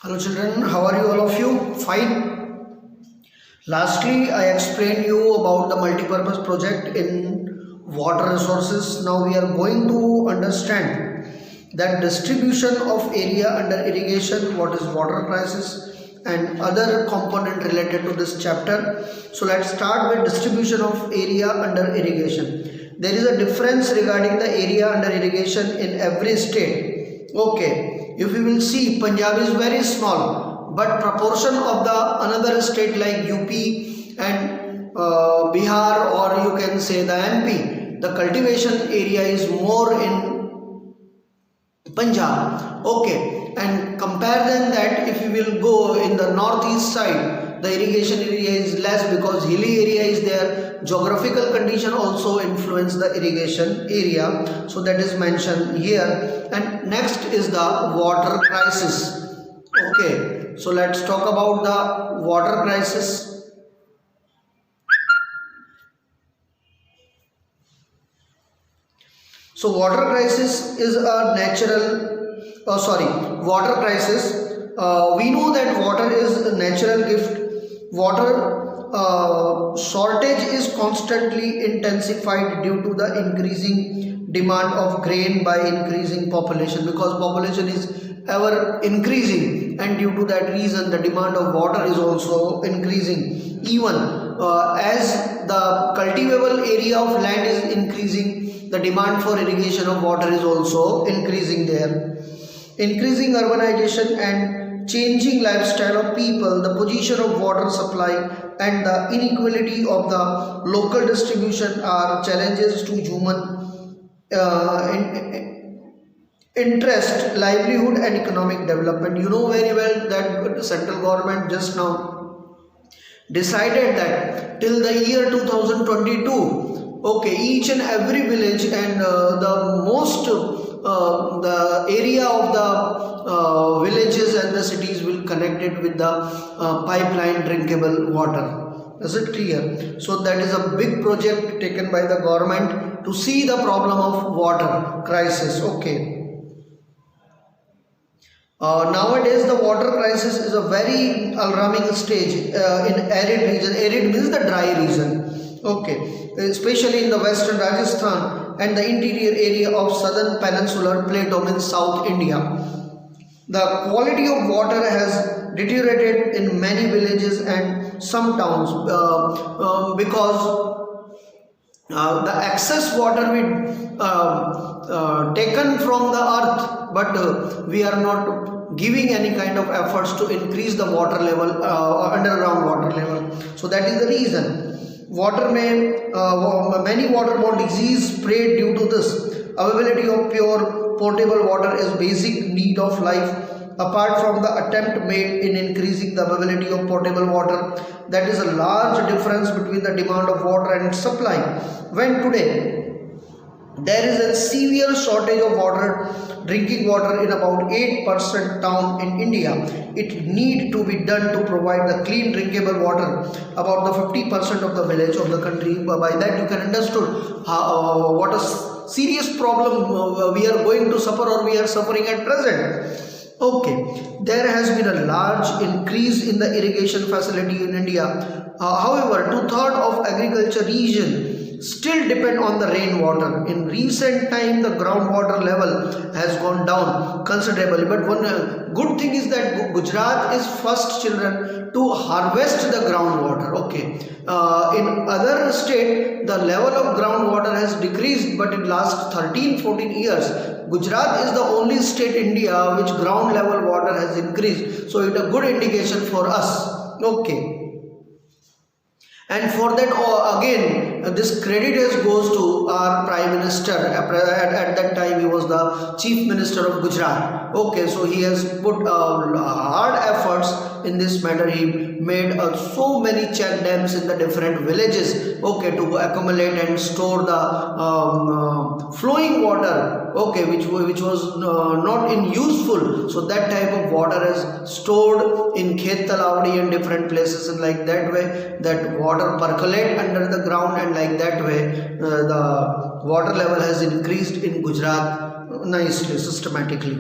Hello children, how are you all of you? Fine. Lastly, I explained you about the multipurpose project in water resources. Now we are going to understand that distribution of area under irrigation, what is water crisis and other component related to this chapter. So let's start with distribution of area under irrigation. There is a difference regarding the area under irrigation in every state. Okay. If you will see, Punjab is very small, but proportion of the another state like UP and Bihar, or you can say the MP, the cultivation area is more in Punjab. Okay, and compare than that, if you will go in the northeast side, the irrigation area is less because hilly area is there. Geographical condition also influence the irrigation area, so that is mentioned here. And next is the water crisis. Okay, so let's talk about the water crisis. So water crisis is a water crisis. We know that water is a natural gift. Water shortage is constantly intensified due to the increasing demand of grain by increasing population, because population is ever increasing, and due to that reason the demand of water is also increasing. Even as the cultivable area of land is increasing, the demand for irrigation of water is also increasing there. Increasing urbanization and changing lifestyle of people, the position of water supply and the inequality of the local distribution are challenges to human interest, livelihood and economic development. You know very well that the central government just now decided that till the year 2022, okay, each and every village and the area of the villages and the cities will connect it with the pipeline drinkable water. Is it clear? So that is a big project taken by the government to see the problem of water crisis. Okay. Nowadays the water crisis is a very alarming stage in arid region. Arid means the dry region. Okay, especially in the western Rajasthan and the interior area of southern peninsular plateau in South India. The quality of water has deteriorated in many villages and some towns because the excess water we taken from the earth, but we are not giving any kind of efforts to increase the water level, underground water level. So that is the reason. Many waterborne disease spread due to this. Availability of pure potable water is basic need of life. Apart from the attempt made in increasing the availability of potable water, that is a large difference between the demand of water and supply. When today there is a severe shortage of water, drinking water in about 8% town in India, it need to be done to provide the clean drinkable water about the 50% of the village of the country. By that you can understand what a serious problem we are going to suffer, or we are suffering at present. Okay, there has been a large increase in the irrigation facility in India. However, 2/3 of agriculture region still depend on the rainwater. In recent time, the groundwater level has gone down considerably. But one good thing is that Gujarat is first children to harvest the groundwater. Okay, in other state, the level of groundwater has decreased, but in last 13-14 years, Gujarat is the only state in India which ground level water has increased. So it is a good indication for us. Okay. And for that again this credit goes to our Prime Minister. At that time he was the Chief Minister of Gujarat. Okay, so he has put hard efforts in this matter. He made so many check dams in the different villages, okay, to accumulate and store the flowing water, okay, which was not in useful. So that type of water is stored in Khet Talawadi and different places, and like that way that water percolate under the ground, and like that way the water level has increased in Gujarat nicely, systematically.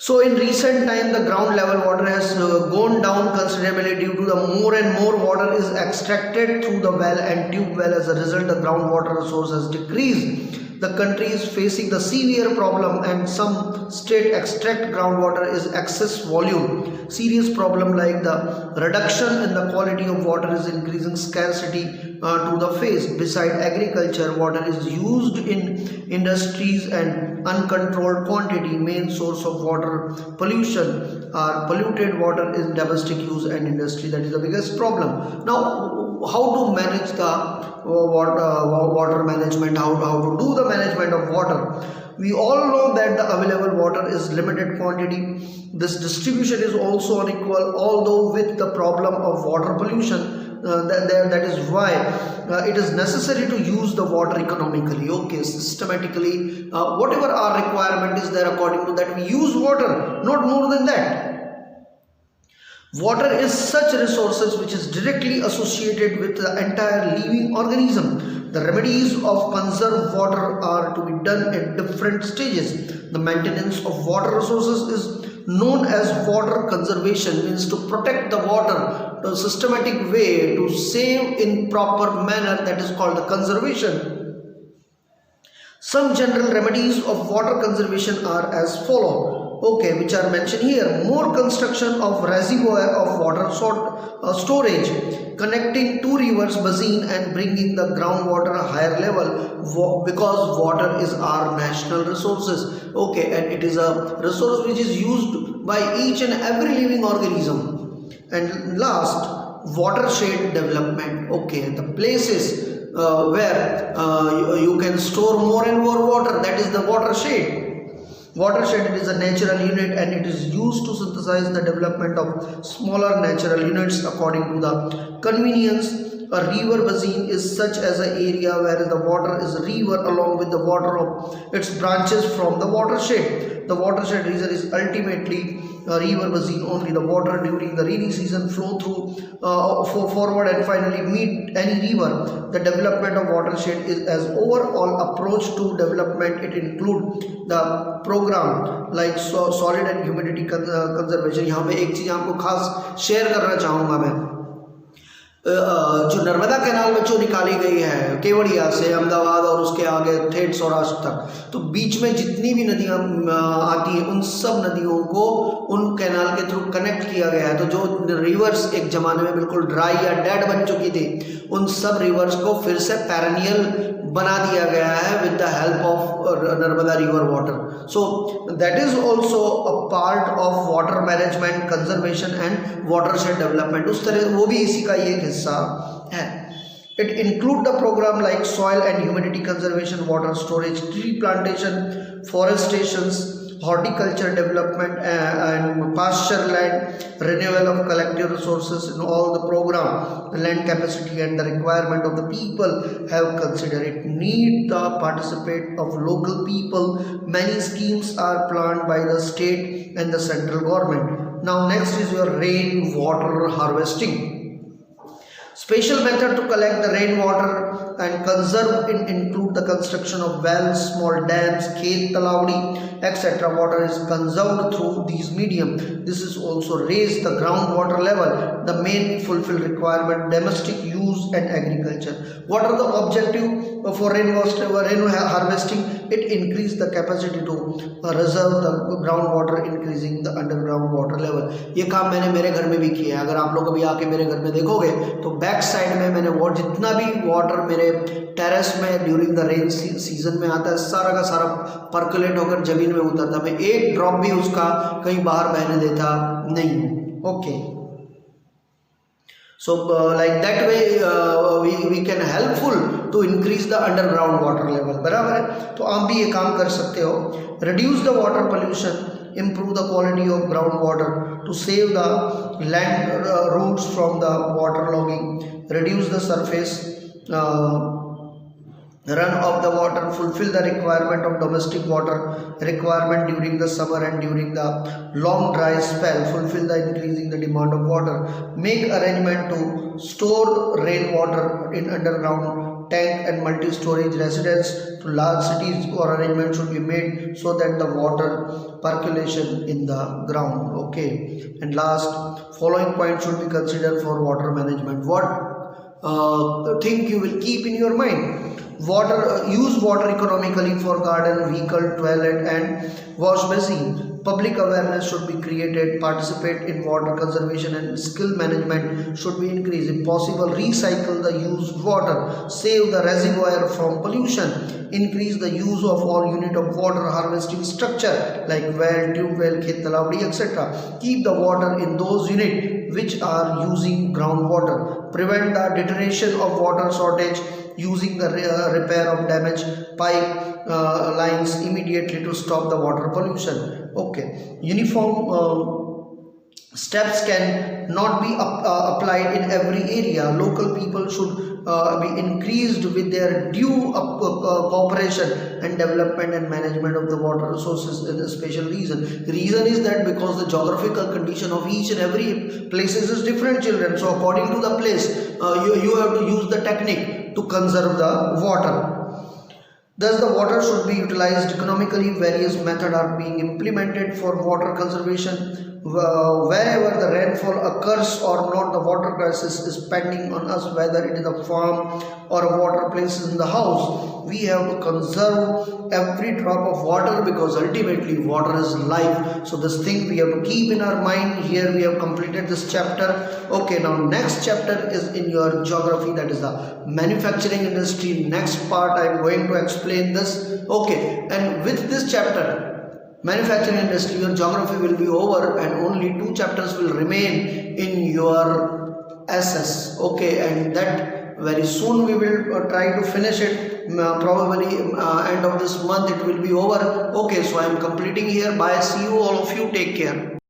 So in recent time, the ground level water has gone down considerably due to the more and more water is extracted through the well and tube well. As a result, the groundwater resource has decreased. The country is facing the severe problem, and some state extract groundwater is excess volume. Serious problem like the reduction in the quality of water is increasing scarcity to the face. Beside agriculture, water is used in industries and uncontrolled quantity. Main source of water pollution are polluted water in domestic use and industry. That is the biggest problem. Now, how to manage the water management, how to do the management of water? We all know that the available water is limited quantity. This distribution is also unequal, although with the problem of water pollution, that is why it is necessary to use the water economically, okay, systematically. Whatever our requirement is there, according to that we use water, not more than that. Water is such resources which is directly associated with the entire living organism. The remedies of conserve water are to be done at different stages. The maintenance of water resources is known as water conservation, means to protect the water in a systematic way, to save in proper manner, that is called the conservation. Some general remedies of water conservation are as follow. Okay, which are mentioned here. More construction of reservoir of water storage, connecting two rivers basin and bringing the groundwater a higher level, because water is our national resources. Okay, and it is a resource which is used by each and every living organism. And last, watershed development. Okay, the places where you can store more and more water, that is the watershed. Watershed is a natural unit and it is used to synthesize the development of smaller natural units according to the convenience. A river basin is such as an area where the water is river along with the water of its branches from the watershed. The watershed region is ultimately a river basin. Only the water during the rainy season flow through forward and finally meet any river. The development of watershed is as overall approach to development. It includes the program like solid and humidity conservation. यहाँ पे एक चीज़ आपको खास share करना चाहूँगा मैं, जो Narmada canal में जो निकाली गई है केवड़िया से अहमदाबाद और उसके आगे ठेठ सौराष्ट्र तक, तो बीच में जितनी भी नदियाँ आती हैं उन सब नदियों को उन कैनाल के थ्रू कनेक्ट किया गया है। तो जो रिवर्स एक ज़माने में बिल्कुल ड्राई या डेड बन चुकी थी, उन सब रिवर्स को फिर से पैरेनियल बना दिया गया है with the help of Narmada river water. So that is also a part of water management, conservation and watershed development. उस तरह वो भी इसी का ही एक हिस्सा है. It include the program like soil and humidity conservation, water storage, tree plantation, forestations, horticulture development and pasture land, renewal of collective resources in all the program. The land capacity and the requirement of the people have considered. It need the participate of local people. Many schemes are planned by the state and the central government. Now next is your rain water harvesting. Special method to collect the rainwater and conserve it include the construction of wells, small dams, khet, talawdi, etc. Water is conserved through these medium. This is also raise the groundwater level. The main fulfill requirement domestic use and agriculture. What are the objective for rain harvesting? It increase the capacity to reserve the groundwater, increasing the underground water level. ये काम मैंने मेरे घर में भी किया है. अगर आप लोग अभी आके मेरे घर में देखोगे तो बैक साइड में मैंने वो जितना भी वाटर मेरे टेरेस में ड्यूरिंग द रेन सीजन में आता है सारा का सारा परकुलेट होकर जमीन में उतरता. मैं एक ड्रॉप भी उसका कहीं बाहर बहने देता नहीं हूँ. Okay, so like that way we can helpful to increase the underground water level. बराबर है. तो आप भी ये काम कर सकते हो. reduce the water pollution, improve the quality of groundwater to save the land roots from the water logging, reduce the surface run of the water, fulfill the requirement of domestic water requirement during the summer and during the long dry spell, fulfill the increasing the demand of water, make arrangement to store rainwater in underground tank and multi-storage residence to large cities, or arrangement should be made so that the water percolation in the ground. Okay, and last, following point should be considered for water management. What thing you will keep in your mind? Water, use water economically for garden, vehicle, toilet and wash basin. Public awareness should be created. Participate in water conservation and skill management should be increased. If possible, recycle the used water. Save the reservoir from pollution. Increase the use of all unit of water harvesting structure like well, tube well, khet talabdi, etc. Keep the water in those units which are using groundwater. Prevent the deterioration of water shortage using the repair of damaged pipe lines immediately to stop the water pollution. Okay, uniform steps can not be applied in every area. Local people should be increased with their due cooperation and development and management of the water resources. In a special reason is that because the geographical condition of each and every places is different, children. So according to the place, you have to use the technique to conserve the water. Thus, the water should be utilized economically. Various methods are being implemented for water conservation. Wherever the rainfall occurs or not, the water crisis is pending on us, whether it is a farm or a water places in the house. We have to conserve every drop of water because ultimately water is life. So this thing we have to keep in our mind. Here we have completed this chapter. Okay, now next chapter is in your geography, that is the manufacturing industry. Next part I am going to explain this. Okay, and with this chapter, manufacturing industry, your geography will be over and only 2 chapters will remain in your SS. Okay, and that very soon we will try to finish it. Probably end of this month it will be over. Okay, so I am completing here. Bye, see you all of you, take care.